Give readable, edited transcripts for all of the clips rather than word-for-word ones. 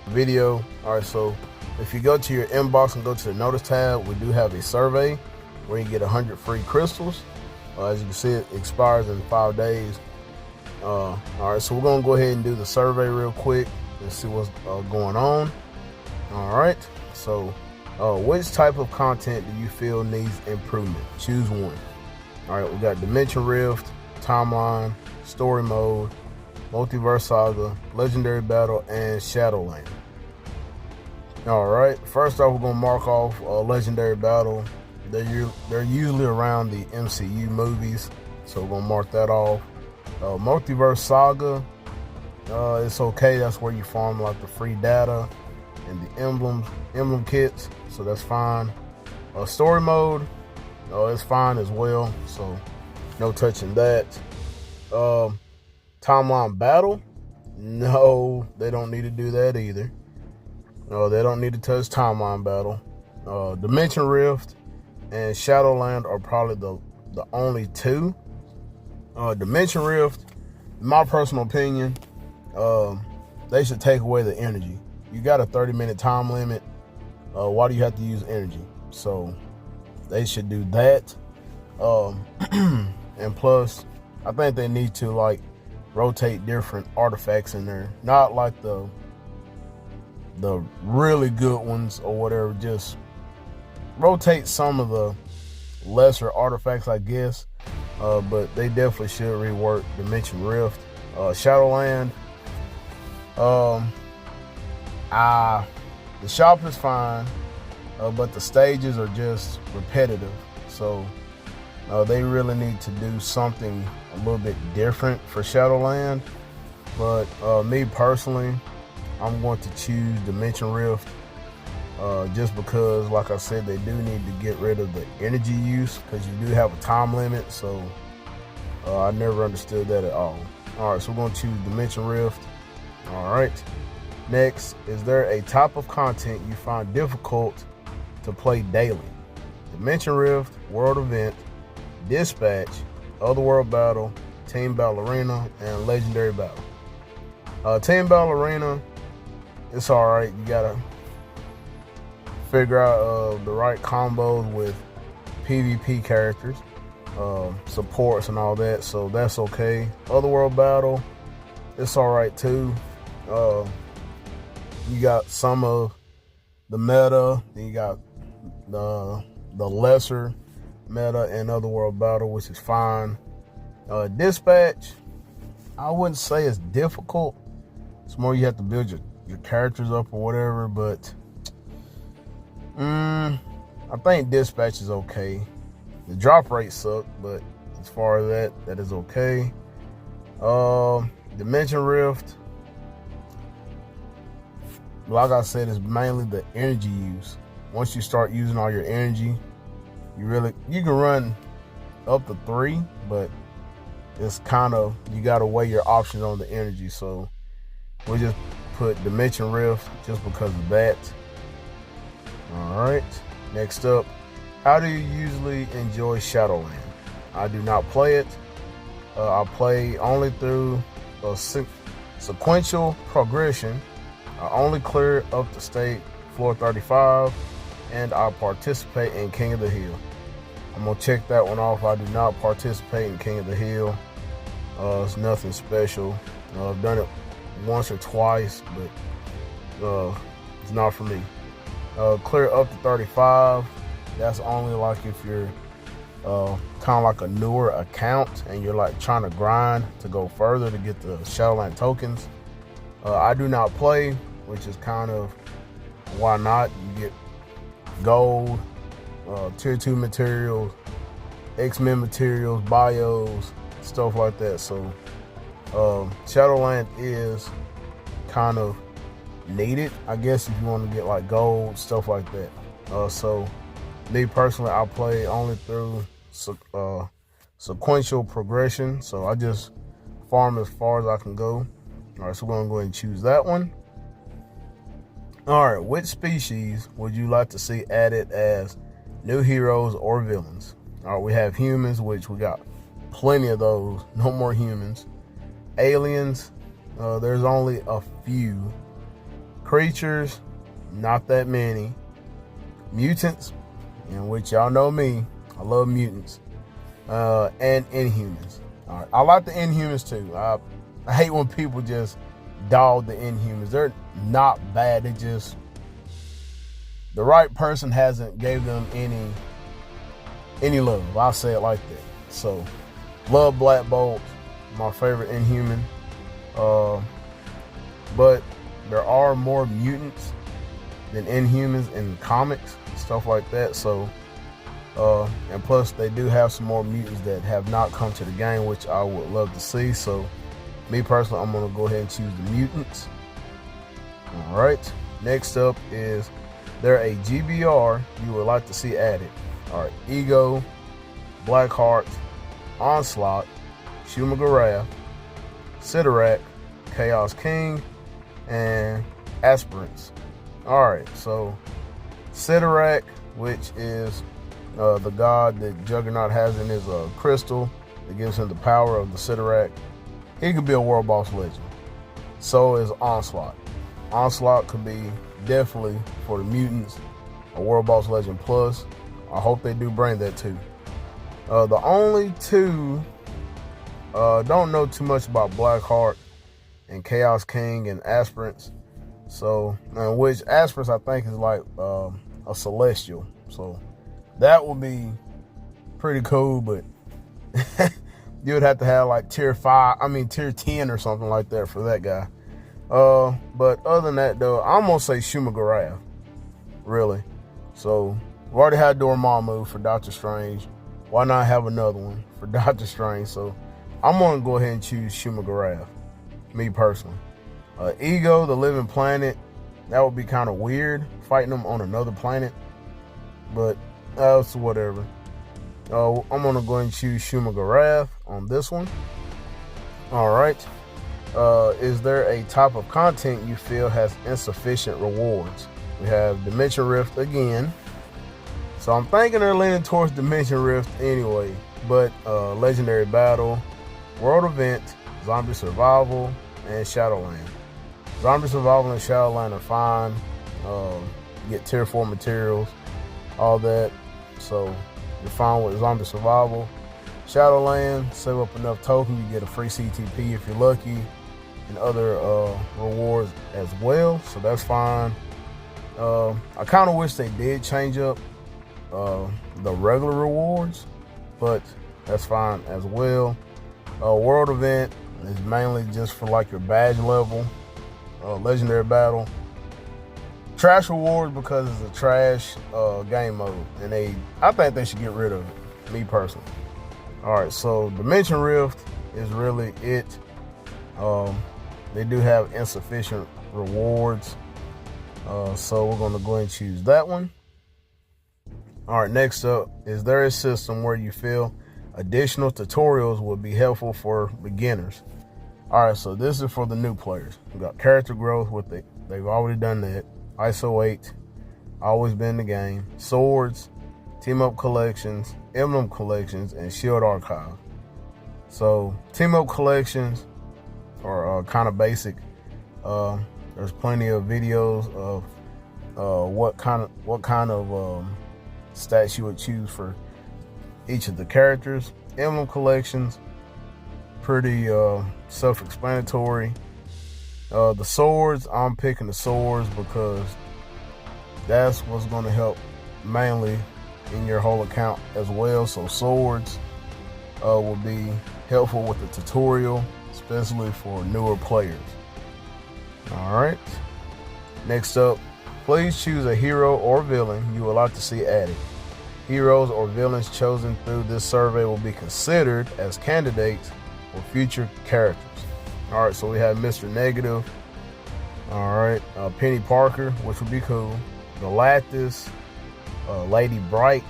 video. All right, so if you go to your inbox and go to the notice tab, we do have a survey where you get 100 free crystals. As you can see, it expires in 5 days. All right, so we're gonna go ahead and do the survey real quick and see what's going on. All right, so which type of content do you feel needs improvement? Choose one. All right, we got Dimension Rift, Timeline, Story Mode, Multiverse Saga, Legendary Battle, and Shadowland. All right, first off, we're gonna mark off Legendary Battle. They're usually around the MCU movies, so we're gonna mark that off. Multiverse Saga, it's okay. That's where you farm like the free data and the emblem kits, so that's fine. Story mode, it's fine as well, so no touching that. Timeline battle, no, they don't need to do that either. No, they don't need to touch timeline battle. Dimension Rift and Shadowland are probably the only two. Dimension Rift, in my personal opinion, they should take away the energy. You got a 30-minute time limit. Why do you have to use energy? So they should do that. And plus, I think they need to like rotate different artifacts in there. Not like the really good ones or whatever. Just rotate some of the lesser artifacts, I guess. But they definitely should rework Dimension Rift. Shadowland, the shop is fine, but the stages are just repetitive. So they really need to do something a little bit different for Shadowland. But me personally, I'm going to choose Dimension Rift just because, like I said, they do need to get rid of the energy use because you do have a time limit. So I never understood that at all. All right, so we're going to choose Dimension Rift. All right. Next, is there a type of content you find difficult to play daily? Dimension Rift, World Event, Dispatch, Otherworld Battle, Team Battle Arena, and Legendary Battle. Team Battle Arena, it's all right. You gotta figure out the right combos with PvP characters, supports, and all that. So that's okay. Otherworld Battle, it's all right too. You got some of the meta, then you got the lesser meta in Otherworld Battle, which is fine. Dispatch, I wouldn't say it's difficult. It's more you have to build your characters up or whatever, but I think Dispatch is okay. The drop rate sucked, but as far as that is okay. Dimension Rift, like I said, is mainly the energy use. Once you start using all your energy, you can run up to 3, but it's kind of, you got to weigh your options on the energy. So we'll just put Dimension Rift just because of that. All right, next up, how do you usually enjoy Shadowland? I do not play it. I play only through a sequential progression. I only clear up to state floor 35, and I participate in King of the Hill. I'm gonna check that one off. I do not participate in King of the Hill. It's nothing special. I've done it once or twice, but it's not for me. Clear up to 35. That's only like if you're kind of like a newer account and you're like trying to grind to go further to get the Shadowland tokens. I do not play, which is kind of why not. You get gold, tier 2 materials, X-Men materials, bios, stuff like that. So Shadowland is kind of needed, I guess, if you want to get like gold, stuff like that. So me personally, I play only through sequential progression. So I just farm as far as I can go. All right, so we're gonna go ahead and choose that one. All right, which species would you like to see added as new heroes or villains? All right, we have humans, which we got plenty of those. No more humans. Aliens, there's only a few. Creatures, not that many. Mutants, in which y'all know me, I love mutants. And Inhumans. All right, I like the Inhumans too. I hate when people just dog the Inhumans. They're not bad. They just, the right person hasn't gave them any love. I'll say it like that. So, love Black Bolt, my favorite Inhuman. But there are more mutants than Inhumans in comics, stuff like that. So, and plus they do have some more mutants that have not come to the game, which I would love to see. So, me personally, I'm gonna go ahead and choose the mutants. All right. Next up, is there a GBR you would like to see added? All right. Ego, Blackheart, Onslaught, Shumagarath, Sidorak, Chaos King, and Aspirants. All right. So, Sidorak, which is the god that Juggernaut has in his crystal that gives him the power of the Sidorak. He could be a world boss legend. So is Onslaught. Onslaught could be definitely, for the mutants, a world boss legend plus. I hope they do bring that too. The only two, don't know too much about Blackheart and Chaos King and Aspirants. So, which Aspirants I think is like a celestial. So that would be pretty cool, but you would have to have like tier 10 or something like that for that guy. But other than that though, I'm gonna say Shumagarath, really. So we already had Dormammu for Doctor Strange. Why not have another one for Doctor Strange? So I'm gonna go ahead and choose Shumagarath, me personally. Ego, the Living Planet, that would be kind of weird, fighting them on another planet. But it's whatever. I'm gonna go and choose Shumagarath on this one. All right. Is there a type of content you feel has insufficient rewards? We have Dimension Rift again. So I'm thinking they're leaning towards Dimension Rift anyway. But Legendary Battle, World Event, Zombie Survival, and Shadowland. Zombie Survival and Shadowland are fine. Get tier 4 materials, all that. So you're fine with Zombie Survival. Shadowland, save up enough tokens, you get a free CTP if you're lucky, and other rewards as well. So that's fine. I kind of wish they did change up the regular rewards, but that's fine as well. World Event is mainly just for like your badge level. Legendary Battle, trash rewards because it's a trash game mode, and I think they should get rid of it, me personally. All right, so Dimension Rift is really it. They do have insufficient rewards, so we're going to go ahead and choose that one. All right, next up, is there a system where you feel additional tutorials would be helpful for beginners? All right, so this is for the new players. We got character growth with it. They've already done that. ISO 8, always been in the game. Swords, team up collections, emblem collections, and shield archive. So team up collections are kind of basic. There's plenty of videos of what kind of stats you would choose for each of the characters. Emblem collections, pretty self-explanatory. The swords, I'm picking the swords because that's what's going to help mainly in your whole account as well. So swords will be helpful with the tutorial, especially for newer players. All right. Next up, please choose a hero or villain you would like to see added. Heroes or villains chosen through this survey will be considered as candidates for future characters. All right, so we have Mr. Negative. All right, Penny Parker, which would be cool. Galactus, Lady Bright,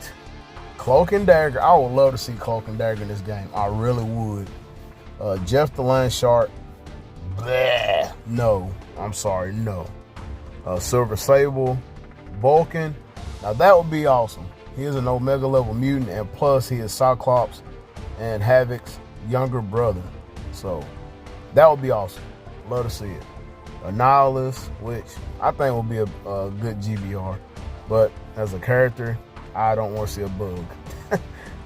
Cloak and Dagger. I would love to see Cloak and Dagger in this game. I really would. Jeff the Land Shark. Bleh. No, I'm sorry, no. Silver Sable, Vulcan. Now that would be awesome. He is an Omega level mutant, and plus he is Cyclops and Havoc's younger brother. So that would be awesome. Love to see it. Annihilus, which I think will be a good GBR. But as a character, I don't want to see a bug.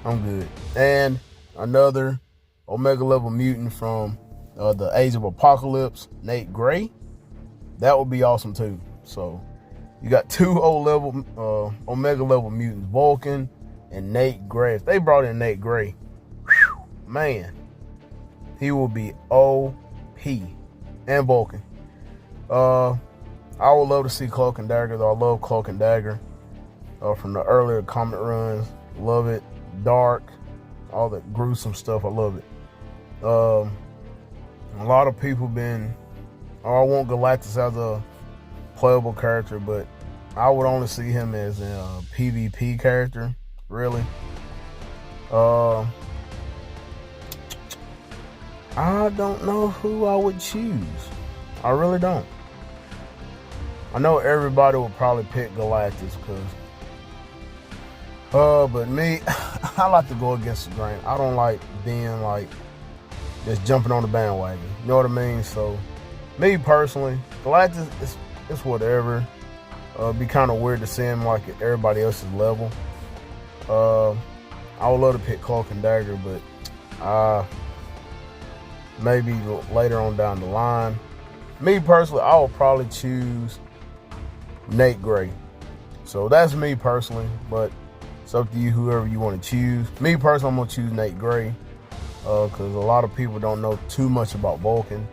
I'm good. And another Omega level mutant from the Age of Apocalypse, Nate Gray. That would be awesome too. So you got two Omega level mutants, Vulcan and Nate Gray. If they brought in Nate Gray, whew, man, he will be OP. And Vulcan. I would love to see Cloak and Dagger, though. I love Cloak and Dagger from the earlier comic runs. Love it. Dark, all that gruesome stuff. I love it. A lot of people I want Galactus as a playable character, but I would only see him as a PvP character, really. I don't know who I would choose. I really don't. I know everybody would probably pick Galactus but me, I like to go against the grain. I don't like being like just jumping on the bandwagon. You know what I mean? So, me personally, Galactus it's whatever. Be kind of weird to see him like at everybody else's level. I would love to pick Cloak and Dagger, but maybe later on down the line. Me personally, I would probably choose Nate Gray. So that's me personally, but it's up to you, whoever you want to choose. Me personally, I'm going to choose Nate Gray because a lot of people don't know too much about Vulcan.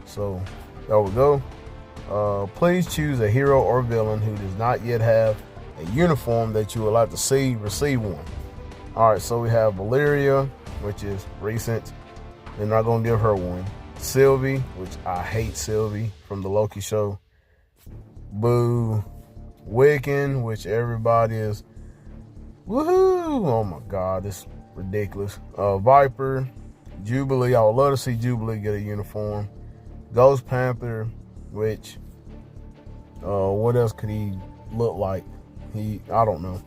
So there we go. Please choose a hero or villain who does not yet have a uniform that you would like to see receive one. All right, so we have Valeria, which is recent. They're not going to give her one. Sylvie, which I hate Sylvie from the Loki show. Boo. Wiccan, which everybody is woohoo. Oh my God, it's ridiculous. Viper, Jubilee. I would love to see Jubilee get a uniform. Ghost Panther, which what else could he look like? I don't know.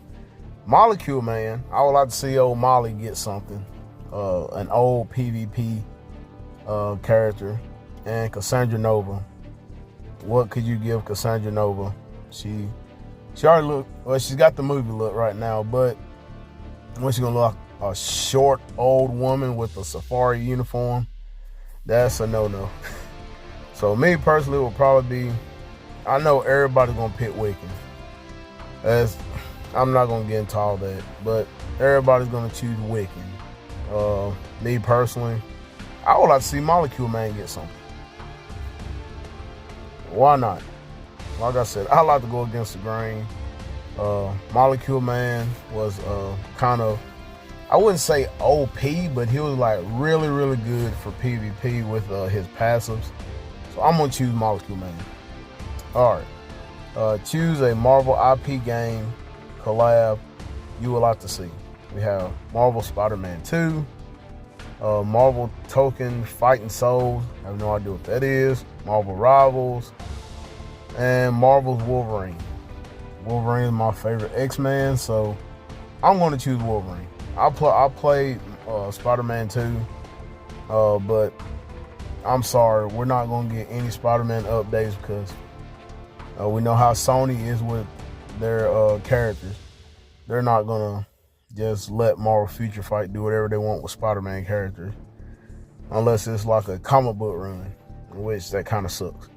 Molecule Man. I would like to see old Molly get something. An old PvP character. And Cassandra Nova. What could you give Cassandra Nova? She already look, well, she's got the movie look right now, but when she's gonna look like a short old woman with a safari uniform, that's a no-no. So me personally will probably be, I know everybody's gonna pick Wiccan. I'm not gonna get into all that, but everybody's gonna choose Wiccan. Me personally, I would like to see Molecule Man get something. Why not? Like I said, I like to go against the grain. Molecule Man was kind of, I wouldn't say OP, but he was like really, really good for PvP with his passives. So I'm gonna choose Molecule Man. All right, choose a Marvel IP game collab you would like to see. We have Marvel Spider-Man 2, Marvel Token Fighting Souls. I have no idea what that is. Marvel Rivals, and Marvel's Wolverine. Wolverine is my favorite X-Man, so I'm going to choose Wolverine. I played Spider-Man 2, but I'm sorry, we're not going to get any Spider-Man updates because we know how Sony is with their characters. They're not going to just let Marvel Future Fight do whatever they want with Spider-Man characters, unless it's like a comic book run, in which that kind of sucks.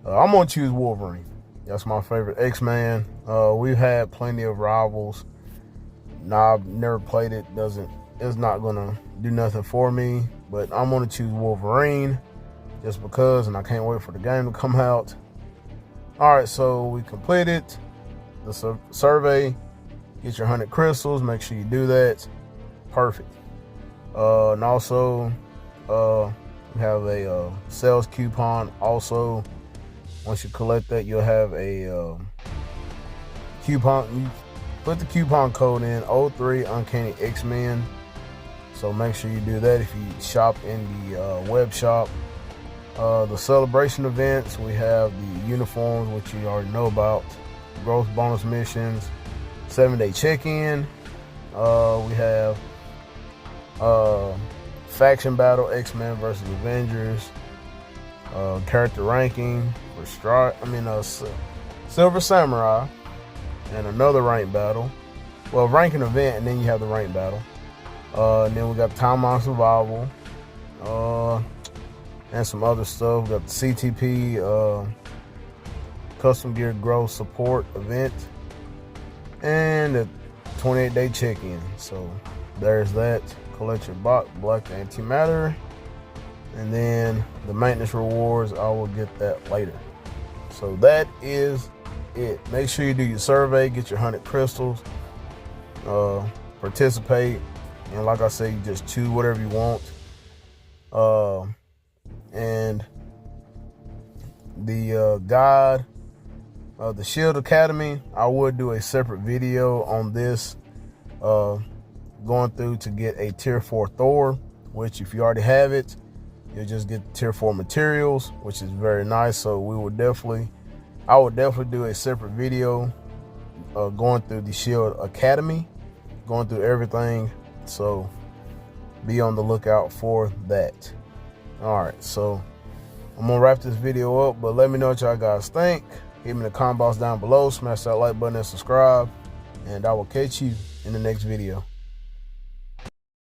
I'm going to choose Wolverine. That's my favorite X-Man. We've had plenty of rivals. Nah, I've never played it. It's not going to do nothing for me, but I'm going to choose Wolverine just because, and I can't wait for the game to come out. All right, so we completed the survey. Get your 100 crystals. Make sure you do that. Perfect. And also, we have a sales coupon. Also, once you collect that, you'll have a coupon. You put the coupon code in 03 Uncanny X-Men. So make sure you do that if you shop in the web shop. The celebration events, we have the uniforms, which you already know about. Growth bonus missions. 7-day check-in. We have faction battle, X-Men versus Avengers. character ranking for Silver Samurai, and another rank battle. Well, ranking event, and then you have the rank battle. And then we got Timeline Survival, and some other stuff. We got the CTP, Custom Gear Growth Support event, and the 28-day check-in. So there's that. Collect your Black Antimatter, and then the maintenance rewards, I will get that later. So that is it. Make sure you do your survey, get your 100 crystals, participate, and like I say, you just choose whatever you want. And the guide, the Shield Academy, I would do a separate video on this, going through to get a tier 4 Thor, which if you already have it, you'll just get tier 4 materials, which is very nice. So I would definitely do a separate video going through the Shield Academy, going through everything. So be on the lookout for that. All right, so I'm gonna wrap this video up, but let me know what y'all guys think. Hit me in the comment box down below, smash that like button and subscribe, and I will catch you in the next video.